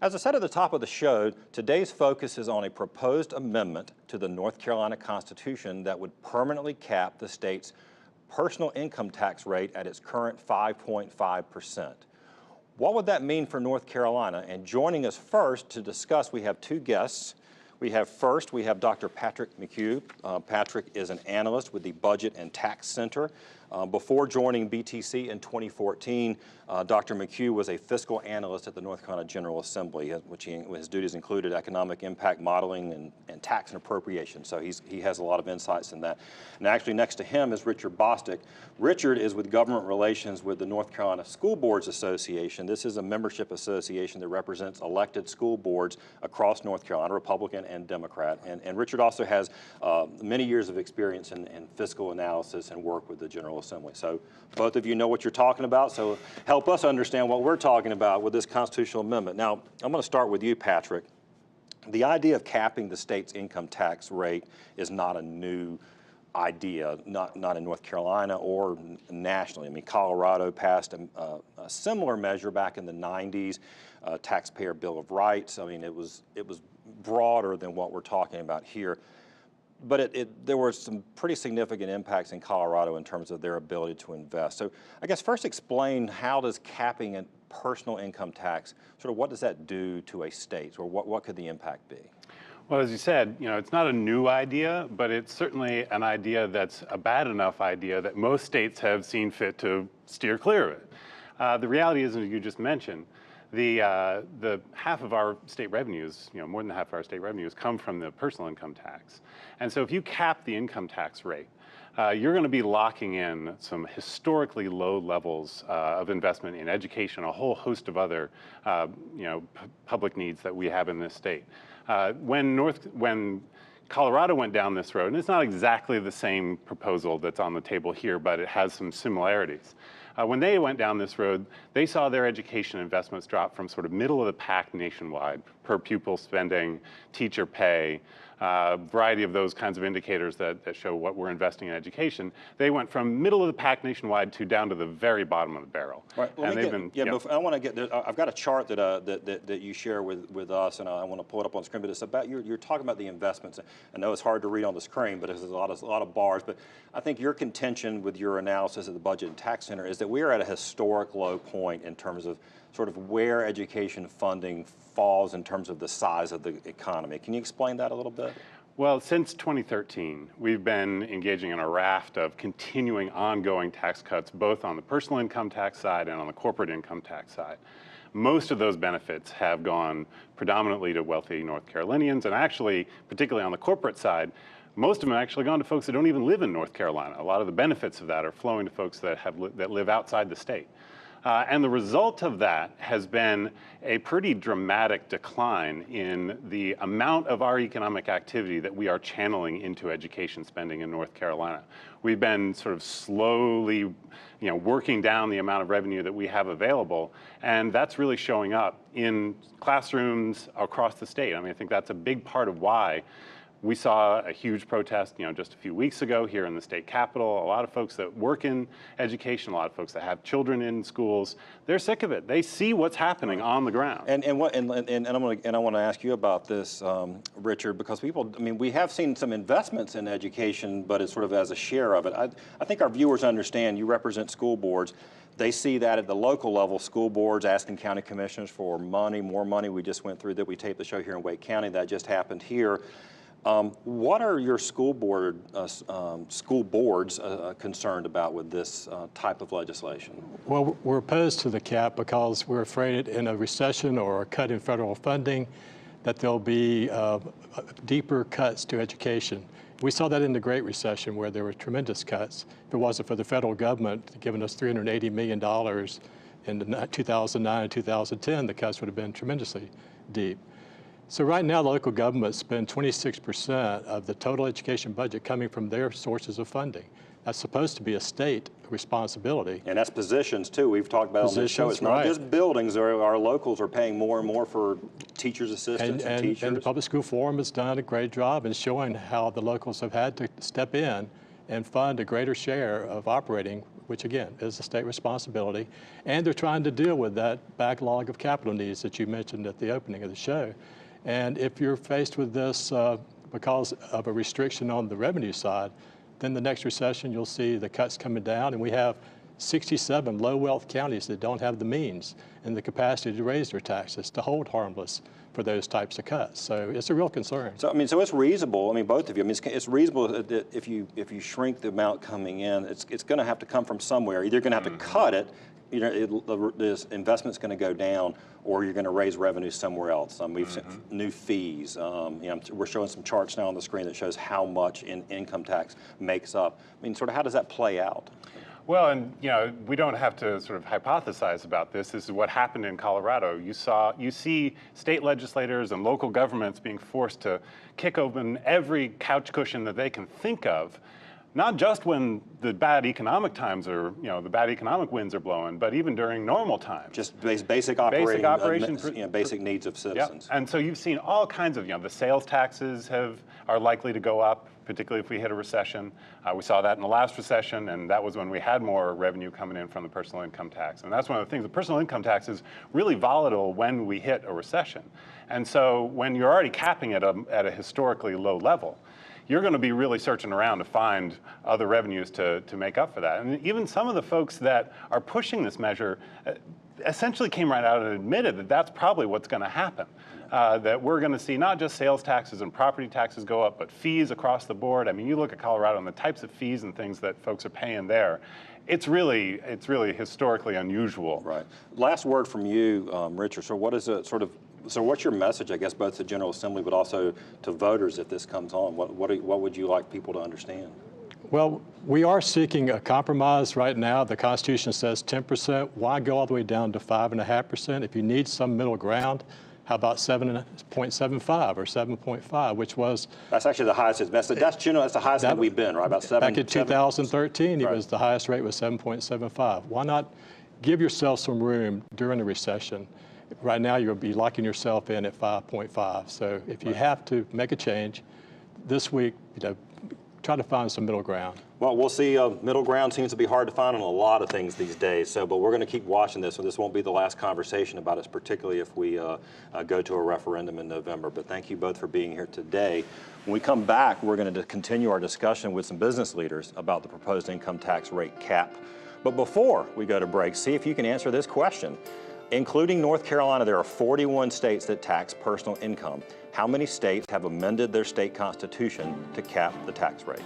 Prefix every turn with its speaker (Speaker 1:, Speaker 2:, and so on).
Speaker 1: As I said at the top of the show, today's focus is on a proposed amendment to the North Carolina Constitution that would permanently cap the state's personal income tax rate at its current 5.5%. What would that mean for North Carolina? And joining us first to discuss, we have two guests. We have Dr. Patrick McHugh. Patrick is an analyst with the Budget and Tax Center. Before joining BTC in 2014, Dr. McHugh was a fiscal analyst at the North Carolina General Assembly, his duties included economic impact modeling and tax and appropriation. So he has a lot of insights in that. And actually next to him is Richard Bostic. Richard is with government relations with the North Carolina School Boards Association. This is a membership association that represents elected school boards across North Carolina, Republican and Democrat. And Richard also has many years of experience in fiscal analysis and work with the General Assembly. So both of you know what you're talking about, so help us understand what we're talking about with this constitutional amendment. Now, I'm going to start with you, Patrick. The idea of capping the state's income tax rate is not a new idea, not in North Carolina or nationally. I mean, Colorado passed a similar measure back in the 90s, Taxpayer Bill of Rights. I mean, it was broader than what we're talking about here. But there were some pretty significant impacts in Colorado in terms of their ability to invest. So I guess first explain, how does capping a personal income tax, sort of what does that do to a state, or what could the impact be?
Speaker 2: Well, as you said, it's not a new idea, but it's certainly an idea that's a bad enough idea that most states have seen fit to steer clear of it. The reality is, as you just mentioned, the half of our state revenues, more than half of our state revenues come from the personal income tax. And so if you cap the income tax rate, you're going to be locking in some historically low levels of investment in education, a whole host of other public needs that we have in this state. When Colorado went down this road, and it's not exactly the same proposal that's on the table here, but it has some similarities. When they went down this road, they saw their education investments drop from sort of middle of the pack nationwide, per pupil spending, teacher pay, variety of those kinds of indicators that show what we're investing in education. They went from middle of the pack nationwide to down to the very bottom of the barrel.
Speaker 1: Right. Well, I want to get there. I've got a chart that you share with us, and I want to pull it up on the screen. But it's about you're talking about the investments. I know it's hard to read on the screen, but there's a lot of bars. But I think your contention with your analysis of the Budget and Tax Center is that we are at a historic low point in terms of sort of where education funding falls in terms of the size of the economy. Can you explain that a little bit?
Speaker 2: Well, since 2013, we've been engaging in a raft of continuing ongoing tax cuts, both on the personal income tax side and on the corporate income tax side. Most of those benefits have gone predominantly to wealthy North Carolinians, and actually, particularly on the corporate side, most of them have actually gone to folks that don't even live in North Carolina. A lot of the benefits of that are flowing to folks that live outside the state. And the result of that has been a pretty dramatic decline in the amount of our economic activity that we are channeling into education spending in North Carolina. We've been sort of slowly, working down the amount of revenue that we have available, and that's really showing up in classrooms across the state. I mean, I think that's a big part of why we saw a huge protest, just a few weeks ago here in the state capitol. A lot of folks that work in education, a lot of folks that have children in schools, they're sick of it. They see what's happening on the ground.
Speaker 1: And I want to ask you about this, Richard, because we have seen some investments in education, but it's sort of as a share of it. I think our viewers understand you represent school boards. They see that at the local level, school boards asking county commissioners for money, more money. We just went through that. We taped the show here in Wake County. That just happened here. What are your school boards concerned about with this type of legislation?
Speaker 3: Well, we're opposed to the cap because we're afraid in a recession or a cut in federal funding that there'll be deeper cuts to education. We saw that in the Great Recession where there were tremendous cuts. If it wasn't for the federal government giving us $380 million in 2009 and 2010, the cuts would have been tremendously deep. So right now, the local governments spend 26% of the total education budget coming from their sources of funding. That's supposed to be a state responsibility.
Speaker 1: And that's positions too. We've talked about on this show. It's not just buildings. Our locals are paying more and more for teachers' assistants and teachers.
Speaker 3: And the Public School Forum has done a great job in showing how the locals have had to step in and fund a greater share of operating which again is a state responsibility, and they're trying to deal with that backlog of capital needs that you mentioned at the opening of the show. And if you're faced with this because of a restriction on the revenue side, then the next recession you'll see the cuts coming down, and we have 67 low wealth counties that don't have the means and the capacity to raise their taxes to hold harmless for those types of cuts. So it's a real concern.
Speaker 1: So I mean, so it's reasonable. I mean, both of you. I mean, it's reasonable that if you shrink the amount coming in, it's going to have to come from somewhere. Either you're going to have to cut it, you know, this investment's going to go down, or you're going to raise revenue somewhere else. We've seen new fees. You know, we're showing some charts now on the screen that shows how much income tax makes up. I mean, sort of how does that play out?
Speaker 2: Well, and you know, we don't have to sort of hypothesize about this. This is what happened in Colorado. You see state legislators and local governments being forced to kick open every couch cushion that they can think of, not just when the bad economic times are, you know, the bad economic winds are blowing, but even during normal times.
Speaker 1: Just basic operating, basic needs of citizens.
Speaker 2: Yep. And so you've seen all kinds of, you know, the sales taxes are likely to go up, particularly if we hit a recession. We saw that in the last recession, and that was when we had more revenue coming in from the personal income tax. And that's one of the things, the personal income tax is really volatile when we hit a recession. And so when you're already capping it at a historically low level, you're going to be really searching around to find other revenues to make up for that. And even some of the folks that are pushing this measure essentially came right out and admitted that that's probably what's going to happen. That we're going to see not just sales taxes and property taxes go up, but fees across the board. I mean, you look at Colorado and the types of fees and things that folks are paying there. It's really historically unusual.
Speaker 1: Right. Last word from you, Richard. So what is it sort of? So what's your message, I guess, both to General Assembly, but also to voters if this comes on? What would you like people to understand?
Speaker 3: Well, we are seeking a compromise right now. The Constitution says 10%. Why go all the way down to 5.5%? If you need some middle ground, how about 7.75 or 7.5, which was...
Speaker 1: That's actually the highest. That's the highest that we've been, right? About 7.
Speaker 3: Back in 2013, it was the highest rate was 7.75. Why not give yourself some room during a recession? Right now, you'll be locking yourself in at 5.5. So if you have to make a change this week, you know, try to find some middle ground.
Speaker 1: Well, we'll see. Middle ground seems to be hard to find on a lot of things these days. So, but we're going to keep watching this, so this won't be the last conversation about it, particularly if we go to a referendum in November. But thank you both for being here today. When we come back, we're going to continue our discussion with some business leaders about the proposed income tax rate cap. But before we go to break, see if you can answer this question. Including North Carolina, there are 41 states that tax personal income. How many states have amended their state constitution to cap the tax rate?